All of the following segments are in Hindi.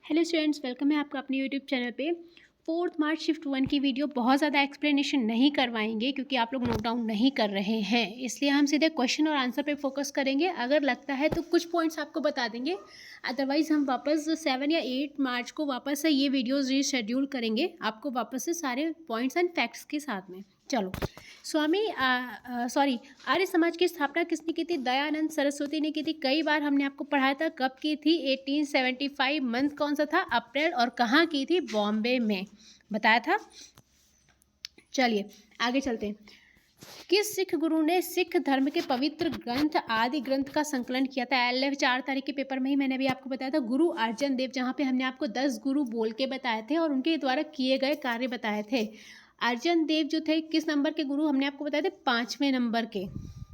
हेलो स्टूडेंट्स, वेलकम है आपका अपने यूट्यूब चैनल पे। 4 मार्च शिफ्ट 1 की वीडियो बहुत ज़्यादा एक्सप्लेनेशन नहीं करवाएंगे क्योंकि आप लोग नोट डाउन नहीं कर रहे हैं, इसलिए हम सीधे क्वेश्चन और आंसर पे फोकस करेंगे। अगर लगता है तो कुछ पॉइंट्स आपको बता देंगे, अदरवाइज़ हम वापस 7 या 8 मार्च को वापस से ये वीडियोज़ रीशेड्यूल करेंगे आपको वापस से सारे पॉइंट्स एंड फैक्ट्स के साथ में। चलो, आर्य समाज की स्थापना किसने की थी? दयानंद सरस्वती ने की थी। कई बार हमने आपको पढ़ाया था, कब की थी? 1875। मंथ कौन सा था? अप्रैल। और कहाँ की थी? बॉम्बे में, बताया था। चलिए आगे चलते हैं। किस सिख गुरु ने सिख धर्म के पवित्र ग्रंथ आदि ग्रंथ का संकलन किया था? LF 4 तारीख के पेपर में ही मैंने अभी आपको बताया था, गुरु अर्जन देव, जहाँ पे हमने आपको 10 गुरु बोल के बताए थे और उनके द्वारा किए गए कार्य बताए थे। अर्जन देव जो थे किस नंबर के गुरु? हमने आपको बताए थे 5वें नंबर के,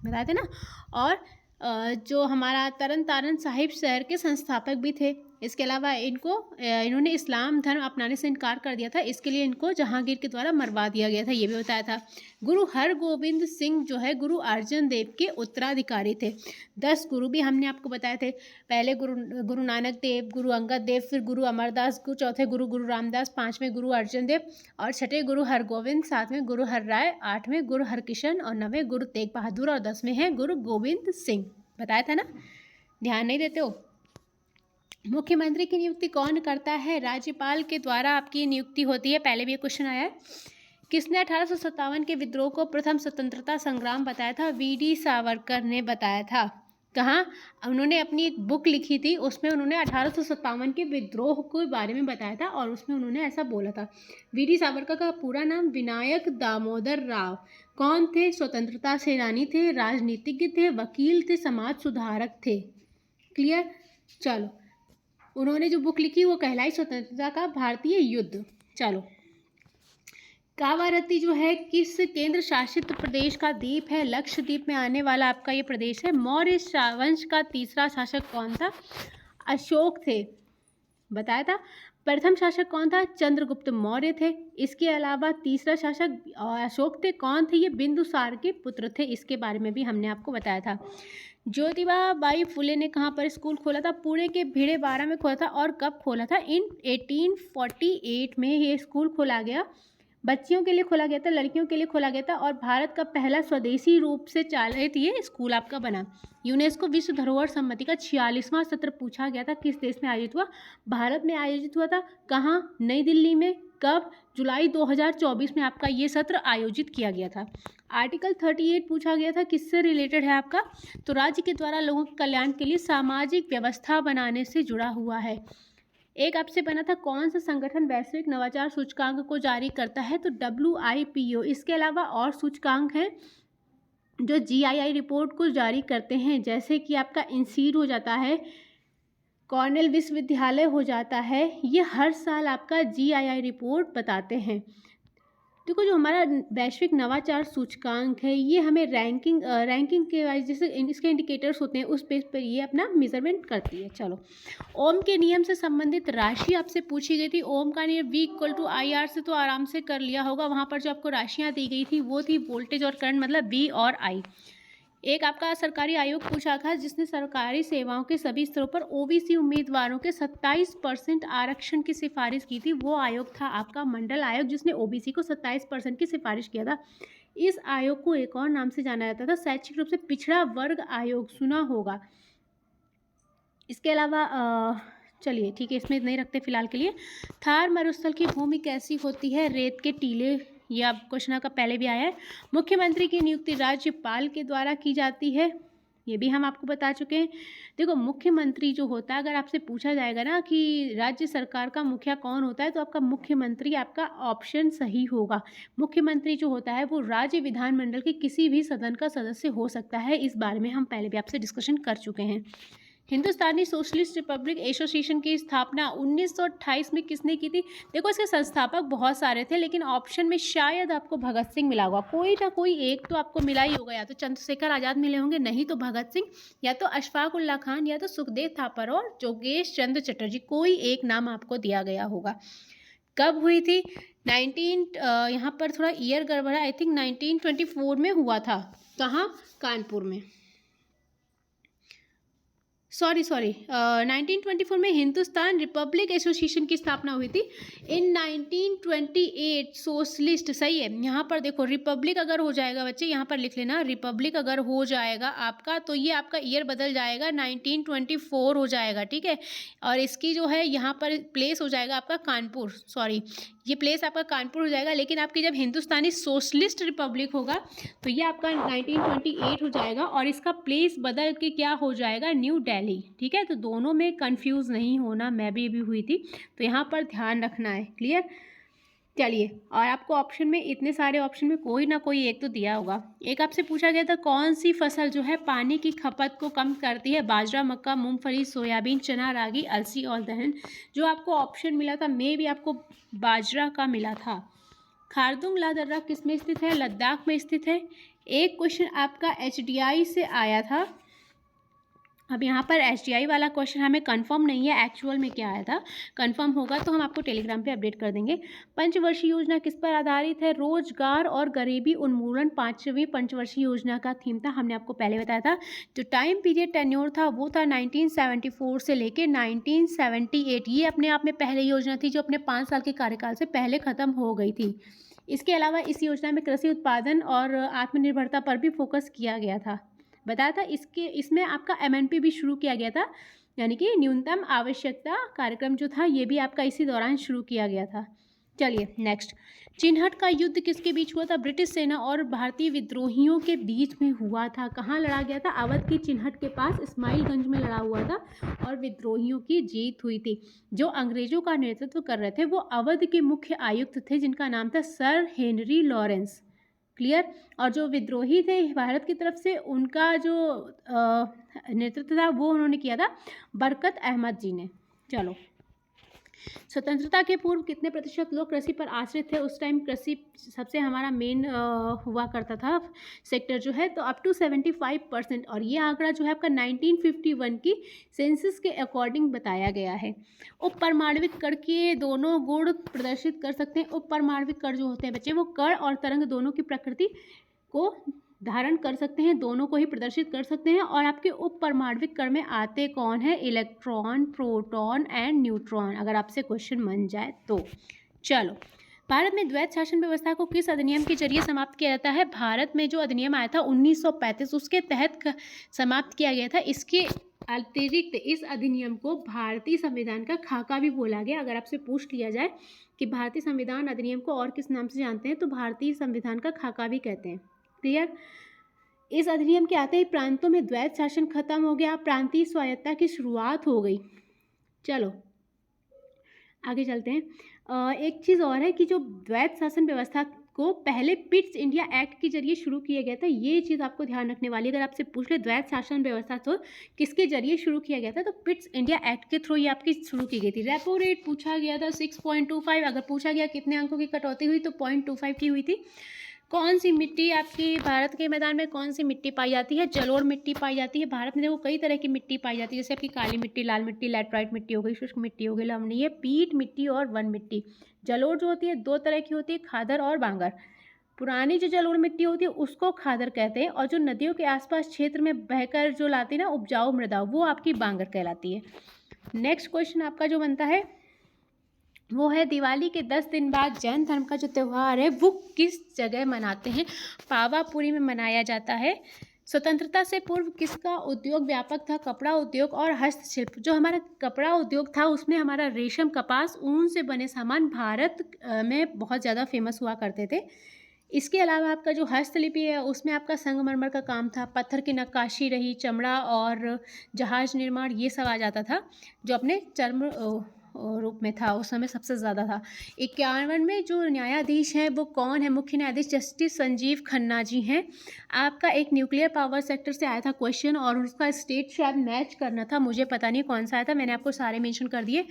बताए थे ना। और जो हमारा तरन तारण साहिब शहर के संस्थापक भी थे। इसके अलावा इन्होंने इस्लाम धर्म अपनाने से इनकार कर दिया था, इसके लिए इनको जहांगीर के द्वारा मरवा दिया गया था, ये भी बताया था। गुरु हरगोविंद सिंह जो है गुरु अर्जन देव के उत्तराधिकारी थे। 10 गुरु भी हमने आपको बताए थे। पहले गुरु नानक देव, गुरु अंगद देव, फिर गुरु अमरदास, चौथे गुरु रामदास, 5वें गुरु अर्जन देव और 6ठे गुरु हरगोविंद, 7वें गुरु हरराय, 8वें गुरु हरकिशन और 9वें गुरु तेग बहादुर और 10वें हैं गुरु गोविंद सिंह। बताया था ना, ध्यान नहीं देते हो। मुख्यमंत्री की नियुक्ति कौन करता है? राज्यपाल के द्वारा आपकी नियुक्ति होती है। पहले भी ये क्वेश्चन आया है। किसने 1857 के विद्रोह को प्रथम स्वतंत्रता संग्राम बताया था? VD सावरकर ने बताया था। कहाँ? उन्होंने अपनी एक बुक लिखी थी, उसमें उन्होंने 1857 के विद्रोह के बारे में बताया था और उसमें उन्होंने ऐसा बोला था। VD सावरकर का पूरा नाम विनायक दामोदर राव। कौन थे? स्वतंत्रता सेनानी थे, राजनीतिज्ञ थे, वकील थे, समाज सुधारक थे। क्लियर? चलो, उन्होंने जो बुक लिखी वो कहलाई स्वतंत्रता का भारतीय युद्ध। चलो, कावारत्ती जो है किस केंद्र शासित प्रदेश का द्वीप है? लक्षद्वीप में आने वाला आपका ये प्रदेश है। मौर्य वंश का तीसरा शासक कौन था? अशोक थे, बताया था। प्रथम शासक कौन था? चंद्रगुप्त मौर्य थे। इसके अलावा तीसरा शासक अशोक थे। कौन थे ये? बिंदुसार के पुत्र थे, इसके बारे में भी हमने आपको बताया था। ज्योतिबा बाई फुले ने कहाँ पर स्कूल खोला था? पुणे के भिड़ेबारा में खोला था। और कब खोला था? इन 1848 में ये स्कूल खोला गया। बच्चियों के लिए खोला गया था, लड़कियों के लिए खोला गया था और भारत का पहला स्वदेशी रूप से चालित ये स्कूल आपका बना। यूनेस्को विश्व धरोहर सम्मति का 46वां सत्र पूछा गया था, किस देश में आयोजित हुआ? भारत में आयोजित हुआ था। कहाँ? नई दिल्ली में। कब? जुलाई 2024 में आपका ये सत्र आयोजित किया गया था। आर्टिकल 38 पूछा गया था, किससे रिलेटेड है आपका? तो राज्य के द्वारा लोगों के कल्याण के लिए सामाजिक व्यवस्था बनाने से जुड़ा हुआ है। एक आपसे बना था, कौन सा संगठन वैश्विक नवाचार सूचकांक को जारी करता है? तो WIPO। इसके अलावा और सूचकांक हैं जो GII रिपोर्ट को जारी करते हैं, जैसे कि आपका इंसीड हो जाता है, कॉर्नेल विश्वविद्यालय हो जाता है। ये हर साल आपका GII रिपोर्ट बताते हैं। देखो, जो हमारा वैश्विक नवाचार सूचकांक है ये हमें रैंकिंग के वाइज जैसे इसके इंडिकेटर्स होते हैं उस बेस पर ये अपना मेजरमेंट करती है। चलो, ओम के नियम से संबंधित राशि आपसे पूछी गई थी। ओम का नियम V=IR से तो आराम से कर लिया होगा। वहाँ पर जो आपको राशियाँ दी गई थी वो थी वोल्टेज और करंट, मतलब V और I। एक आपका सरकारी आयोग पूछा था जिसने सरकारी सेवाओं के सभी स्तरों पर OBC उम्मीदवारों के 27% आरक्षण की सिफारिश की थी। वो आयोग था आपका मंडल आयोग, जिसने OBC को 27% की सिफारिश किया था। इस आयोग को एक और नाम से जाना जाता था, शैक्षिक रूप से पिछड़ा वर्ग आयोग, सुना होगा। इसके अलावा चलिए ठीक है, इसमें नहीं रखते फिलहाल के लिए। थार मरुस्थल की भूमि कैसी होती है? रेत के टीले। यह आप क्वेश्चन का पहले भी आया है। मुख्यमंत्री की नियुक्ति राज्यपाल के द्वारा की जाती है, ये भी हम आपको बता चुके हैं। देखो, मुख्यमंत्री जो होता है, अगर आपसे पूछा जाएगा ना कि राज्य सरकार का मुखिया कौन होता है, तो आपका मुख्यमंत्री आपका ऑप्शन सही होगा। मुख्यमंत्री जो होता है वो राज्य विधानमंडल के किसी भी सदन का सदस्य हो सकता है। इस बारे में हम पहले भी आपसे डिस्कशन कर चुके हैं। हिंदुस्तानी सोशलिस्ट रिपब्लिक एसोसिएशन की स्थापना 1928 में किसने की थी? देखो, इसके संस्थापक बहुत सारे थे, लेकिन ऑप्शन में शायद आपको भगत सिंह मिला होगा। कोई ना कोई एक तो आपको मिला ही होगा, या तो चंद्रशेखर आज़ाद मिले होंगे, नहीं तो भगत सिंह, या तो अशफाक उल्ला खान, या तो सुखदेव थापर और जोगेश चंद्र चटर्जी। कोई एक नाम आपको दिया गया होगा। कब हुई थी? यहाँ पर थोड़ा ईयर गड़बड़ा, आई थिंक 1924 में हुआ था। कहाँ? कानपुर में। सॉरी सॉरी 1924 में हिंदुस्तान रिपब्लिक एसोसिएशन की स्थापना हुई थी। इन 1928 सोशलिस्ट, सही है। यहाँ पर देखो रिपब्लिक अगर हो जाएगा बच्चे, यहाँ पर लिख लेना, रिपब्लिक अगर हो जाएगा आपका तो ये आपका ईयर बदल जाएगा, 1924 हो जाएगा, ठीक है। और इसकी जो है यहाँ पर प्लेस हो जाएगा आपका कानपुर, सॉरी ये प्लेस आपका कानपुर हो जाएगा। लेकिन आपकी जब हिंदुस्तानी सोशलिस्ट रिपब्लिक होगा तो ये आपका 1928 हो जाएगा और इसका प्लेस बदल के क्या हो जाएगा, न्यू दिल्ली, ठीक है। तो दोनों में कंफ्यूज नहीं होना, मैं भी हुई थी, तो यहाँ पर ध्यान रखना है, क्लियर। चलिए, और आपको ऑप्शन में, इतने सारे ऑप्शन में कोई ना कोई एक तो दिया होगा। एक आपसे पूछा गया था कौन सी फसल जो है पानी की खपत को कम करती है, बाजरा, मक्का, मूंगफली, सोयाबीन, चना, रागी, अलसी और दलहन। जो आपको ऑप्शन मिला था मे भी आपको बाजरा का मिला था। खारदुंग ला दर्रा किस में स्थित है, लद्दाख में स्थित है। एक क्वेश्चन आपका HDI से आया था। अब यहाँ पर HDI वाला क्वेश्चन हमें कंफर्म नहीं है एक्चुअल में क्या आया था, कंफर्म होगा तो हम आपको टेलीग्राम पे अपडेट कर देंगे। पंचवर्षीय योजना किस पर आधारित है, रोजगार और गरीबी उन्मूलन 5वीं पंचवर्षीय योजना का थीम था, हमने आपको पहले बताया था। जो टाइम पीरियड टेन्योर था वो था 1974 से लेके 1978। ये अपने आप में पहले योजना थी जो अपने 5 साल के कार्यकाल से पहले ख़त्म हो गई थी। इसके अलावा इस योजना में कृषि उत्पादन और आत्मनिर्भरता पर भी फोकस किया गया था, बताया था। इसमें आपका MNP भी शुरू किया गया था, यानी कि न्यूनतम आवश्यकता कार्यक्रम जो था ये भी आपका इसी दौरान शुरू किया गया था। चलिए नेक्स्ट, चिन्हट का युद्ध किसके बीच हुआ था, ब्रिटिश सेना और भारतीय विद्रोहियों के बीच में हुआ था। कहाँ लड़ा गया था, अवध की चिन्हट के पास इस्माइलगंज में लड़ा हुआ था और विद्रोहियों की जीत हुई थी। जो अंग्रेजों का नेतृत्व कर रहे थे वो अवध के मुख्य आयुक्त थे जिनका नाम था सर हेनरी लॉरेंस, क्लियर। और जो विद्रोही थे भारत की तरफ से उनका जो नेतृत्व था वो उन्होंने किया था बरकत अहमद जी ने। चलो, स्वतंत्रता के पूर्व कितने प्रतिशत लोग कृषि पर आश्रित थे, उस टाइम कृषि सबसे हमारा मेन हुआ करता था सेक्टर जो है, तो अप टू 75%। और ये आंकड़ा जो है आपका 1951 की सेंसस के अकॉर्डिंग बताया गया है। उप परमाणविक कण के दोनों गुण प्रदर्शित कर सकते हैं। उप परमाणविक कण जो होते हैं बच्चे वो कण और तरंग दोनों की प्रकृति को धारण कर सकते हैं, दोनों को ही प्रदर्शित कर सकते हैं। और आपके उप परमाणविक कण में आते कौन है, इलेक्ट्रॉन, प्रोटॉन एंड न्यूट्रॉन, अगर आपसे क्वेश्चन बन जाए तो। चलो, भारत में द्वैत शासन व्यवस्था को किस अधिनियम के जरिए समाप्त किया जाता है। भारत में जो अधिनियम आया था 1935 उसके तहत समाप्त किया गया था। इसके अतिरिक्त इस अधिनियम को भारतीय संविधान का खाका भी बोला गया। अगर आपसे पूछ लिया जाए कि भारतीय संविधान अधिनियम को और किस नाम से जानते हैं तो भारतीय संविधान का खाका भी कहते हैं, क्लियर। इस अधिनियम के आते ही प्रांतों में द्वैत शासन खत्म हो गया, प्रांतीय स्वायत्तता की शुरुआत हो गई। चलो आगे चलते हैं। एक चीज़ और है कि जो द्वैत शासन व्यवस्था को पहले पिट्स इंडिया एक्ट के जरिए शुरू किया गया था, ये चीज़ आपको ध्यान रखने वाली। अगर आपसे पूछ ले द्वैत शासन व्यवस्था तो किसके जरिए शुरू किया गया था, तो पिट्स इंडिया एक्ट के थ्रू ये आपकी शुरू की गई थी। रेपो रेट पूछा गया था 6.25, अगर पूछा गया कितने अंकों की कटौती हुई तो 0.25 की हुई थी। कौन सी मिट्टी आपकी भारत के मैदान में कौन सी मिट्टी पाई जाती है, जलोढ़ मिट्टी पाई जाती है। भारत में देखो कई तरह की मिट्टी पाई जाती है, जैसे आपकी काली मिट्टी, लाल मिट्टी, लैटराइट मिट्टी हो गई, शुष्क मिट्टी हो गई, लवणीय, पीट मिट्टी और वन मिट्टी। जलोढ़ जो होती है 2 तरह की होती है, खादर और बांगर। पुरानी जो जलोढ़ मिट्टी होती है उसको खादर कहते हैं, और जो नदियों के आसपास क्षेत्र में बहकर जो लाती है ना उपजाऊ मृदा, वो आपकी बांगर कहलाती है। नेक्स्ट क्वेश्चन आपका जो बनता है वो है दिवाली के 10 दिन बाद जैन धर्म का जो त्यौहार है वो किस जगह मनाते हैं। पावापुरी में मनाया जाता है। स्वतंत्रता से पूर्व किसका उद्योग व्यापक था, कपड़ा उद्योग और हस्तशिल्प। जो हमारा कपड़ा उद्योग था उसमें हमारा रेशम, कपास, ऊन से बने सामान भारत में बहुत ज़्यादा फेमस हुआ करते थे। इसके अलावा आपका जो हस्तलिपि है उसमें आपका संगमरमर का काम था, पत्थर की नक्काशी रही, चमड़ा और जहाज निर्माण ये सब आ जाता था जो अपने चर्म रूप में था उस समय सबसे ज़्यादा था। 51 में जो न्यायाधीश हैं वो कौन है, मुख्य न्यायाधीश जस्टिस संजीव खन्ना जी हैं। आपका एक न्यूक्लियर पावर सेक्टर से आया था क्वेश्चन और उसका स्टेट शायद मैच करना था, मुझे पता नहीं कौन सा आया था, मैंने आपको सारे मेंशन कर दिए।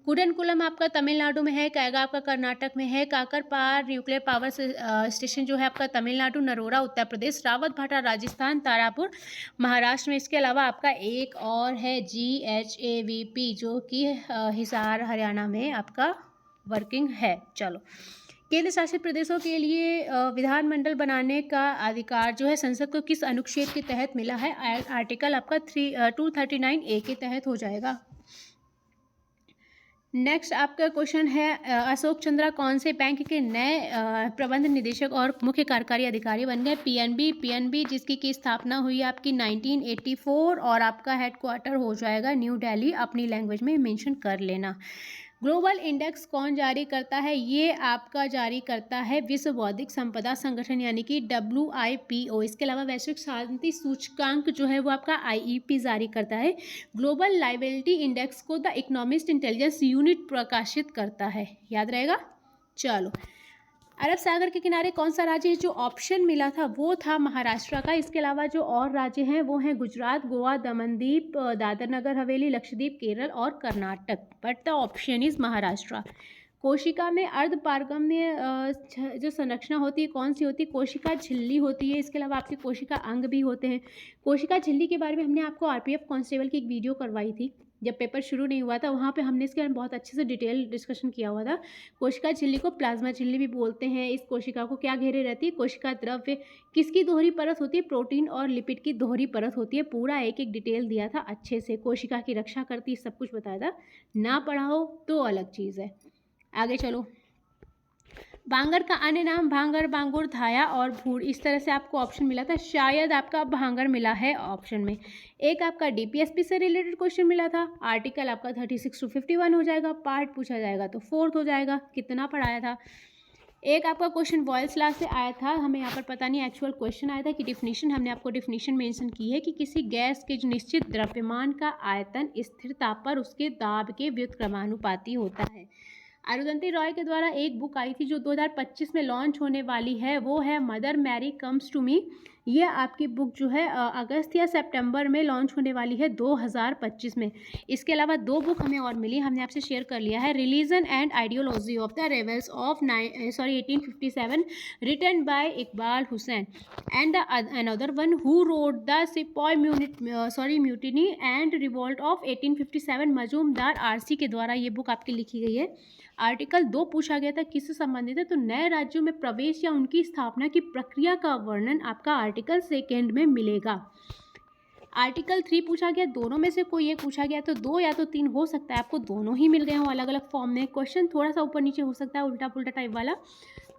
कुडनकुलम आपका तमिलनाडु में है, कैगा आपका कर्नाटक में है, काकरपार न्यूक्लियर पावर स्टेशन जो है आपका तमिलनाडु, नरोरा उत्तर प्रदेश, रावत भाटा राजस्थान, तारापुर महाराष्ट्र में। इसके अलावा आपका एक और है GHAVP जो कि हिसार हरियाणा में आपका वर्किंग है। चलो केंद्र शासित प्रदेशों के लिए विधानमंडल बनाने का अधिकार जो है संसद को किस अनुच्छेद के तहत मिला है? आर्टिकल आपका 239A के तहत हो जाएगा। नेक्स्ट आपका क्वेश्चन है अशोक चंद्रा कौन से बैंक के नए प्रबंध निदेशक और मुख्य कार्यकारी अधिकारी बन गए? पीएनबी जिसकी की स्थापना हुई आपकी 1984 और आपका हेडक्वार्टर हो जाएगा न्यू दिल्ली। अपनी लैंग्वेज में मेंशन कर लेना। ग्लोबल इंडेक्स कौन जारी करता है? ये आपका जारी करता है विश्व बौद्धिक संपदा संगठन यानी कि WIPO। इसके अलावा वैश्विक शांति सूचकांक जो है वो आपका IEP जारी करता है। ग्लोबल लाइबिलिटी इंडेक्स को द इकोनॉमिस्ट इंटेलिजेंस यूनिट प्रकाशित करता है। याद रहेगा। चलो, अरब सागर के किनारे कौन सा राज्य है? जो ऑप्शन मिला था वो था महाराष्ट्र का। इसके अलावा जो और राज्य हैं वो हैं गुजरात, गोवा, दमनदीप, दादर नगर हवेली, लक्षद्वीप, केरल और Karnataka. But the option is Maharashtra. कोशिका में अर्धपारगम्य जो संरचना होती है कौन सी होती है? कोशिका झिल्ली होती है। इसके अलावा आपके कोशिका अंग भी होते हैं। कोशिका झिल्ली के बारे में हमने आपको RPF कांस्टेबल की एक वीडियो करवाई थी जब पेपर शुरू नहीं हुआ था। वहाँ पे हमने इसके बारे में बहुत अच्छे से डिटेल डिस्कशन किया हुआ था। कोशिका झिल्ली को प्लाज्मा झिल्ली भी बोलते हैं। इस कोशिका को क्या घेरे रहती है? कोशिका द्रव्य किसकी दोहरी परत होती है? प्रोटीन और लिपिड की दोहरी परत होती है। पूरा एक एक डिटेल दिया था अच्छे से। कोशिका की रक्षा करती है, सब कुछ बताया था। ना पढ़ा हो तो अलग चीज़ है। आगे चलो। भांगर का अन्य नाम भांगर, बांगुर, धाया और भूड़। इस तरह से आपको ऑप्शन मिला था। शायद आपका भांगर मिला है ऑप्शन में। एक आपका DPSP से रिलेटेड क्वेश्चन मिला था। आर्टिकल आपका 36 to 51 हो जाएगा। पार्ट पूछा जाएगा तो 4th हो जाएगा। कितना पढ़ाया था? एक आपका क्वेश्चन वॉयल्स लॉ से आया था। हमें यहाँ पर पता नहीं एक्चुअल क्वेश्चन आया था कि डिफिनीशन। हमने आपको डिफिनीशन मेंशन की है कि किसी गैस के जो निश्चित द्रव्यमान का आयतन स्थिरता पर उसके दाब के व्युत्क्रमानुपाती होता है। अरुंधति रॉय के द्वारा एक बुक आई थी जो 2025 में लॉन्च होने वाली है, वो है mother Mary comes to me. ये आपकी बुक जो है अगस्त या सितंबर में लॉन्च होने वाली है 2025 में। इसके अलावा 2 बुक हमें और मिली, हमने आपसे शेयर कर लिया है। Religion and ideology of the rebels of 1857 written by Iqbal Hussain and another one who wrote the sepoy mutiny and revolt of 1857 Majumdar RC के द्वारा ये बुक आपकी लिखी गई है। आर्टिकल 2 पूछा गया था किससे संबंधित है? तो नए राज्यों में प्रवेश या उनकी स्थापना की प्रक्रिया का वर्णन आपका आर्टिकल 2 में मिलेगा। आर्टिकल 3 पूछा गया, दोनों में से कोई एक पूछा गया तो 2 या तो 3 हो सकता है। आपको दोनों ही मिल गए हों अलग अलग फॉर्म में। क्वेश्चन थोड़ा सा ऊपर नीचे हो सकता है, उल्टा पुल्टा टाइप वाला।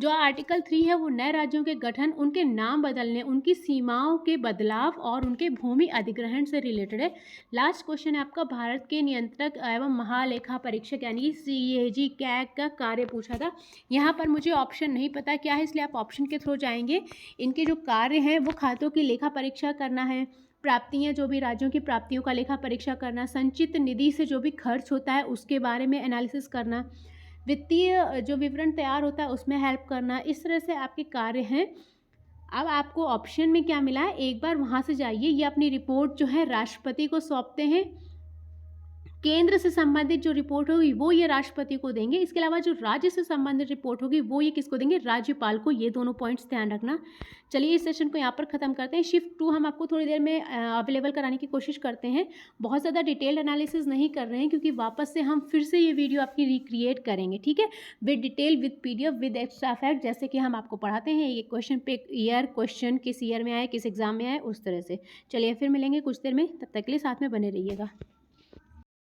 जो आर्टिकल 3 है वो नए राज्यों के गठन, उनके नाम बदलने, उनकी सीमाओं के बदलाव और उनके भूमि अधिग्रहण से रिलेटेड है। लास्ट क्वेश्चन है आपका भारत के नियंत्रक एवं महालेखा परीक्षक यानी CAG कैग का कार्य पूछा था। यहाँ पर मुझे ऑप्शन नहीं पता क्या है, इसलिए आप ऑप्शन के थ्रू जाएंगे। इनके जो कार्य हैं वो खातों की लेखा परीक्षा करना है, प्राप्तियाँ जो भी राज्यों की प्राप्तियों का लेखा परीक्षा करना, संचित निधि से जो भी खर्च होता है उसके बारे में एनालिसिस करना, वित्तीय जो विवरण तैयार होता है उसमें हेल्प करना। इस तरह से आपके कार्य हैं। अब आपको ऑप्शन में क्या मिला है, एक बार वहाँ से जाइए, ये अपनी रिपोर्ट जो है राष्ट्रपति को सौंपते हैं। केंद्र से संबंधित जो रिपोर्ट होगी वो ये राष्ट्रपति को देंगे। इसके अलावा जो राज्य से संबंधित रिपोर्ट होगी वो ये किसको देंगे? राज्यपाल को। ये दोनों पॉइंट्स ध्यान रखना। चलिए इस सेशन को यहाँ पर ख़त्म करते हैं। शिफ्ट 2 हम आपको थोड़ी देर में अवेलेबल कराने की कोशिश करते हैं। बहुत ज़्यादा डिटेल्ड एनालिसिस नहीं कर रहे हैं क्योंकि वापस से हम फिर से ये वीडियो आपकी रिक्रिएट करेंगे, ठीक है, with detail, with PDF, with extra fact, जैसे कि हम आपको पढ़ाते हैं। ये क्वेश्चन पे ईयर, क्वेश्चन किस ईयर में आए, किस एग्जाम में आए, उस तरह से। चलिए फिर मिलेंगे कुछ देर में, तब तक के लिए साथ में बने रहिएगा।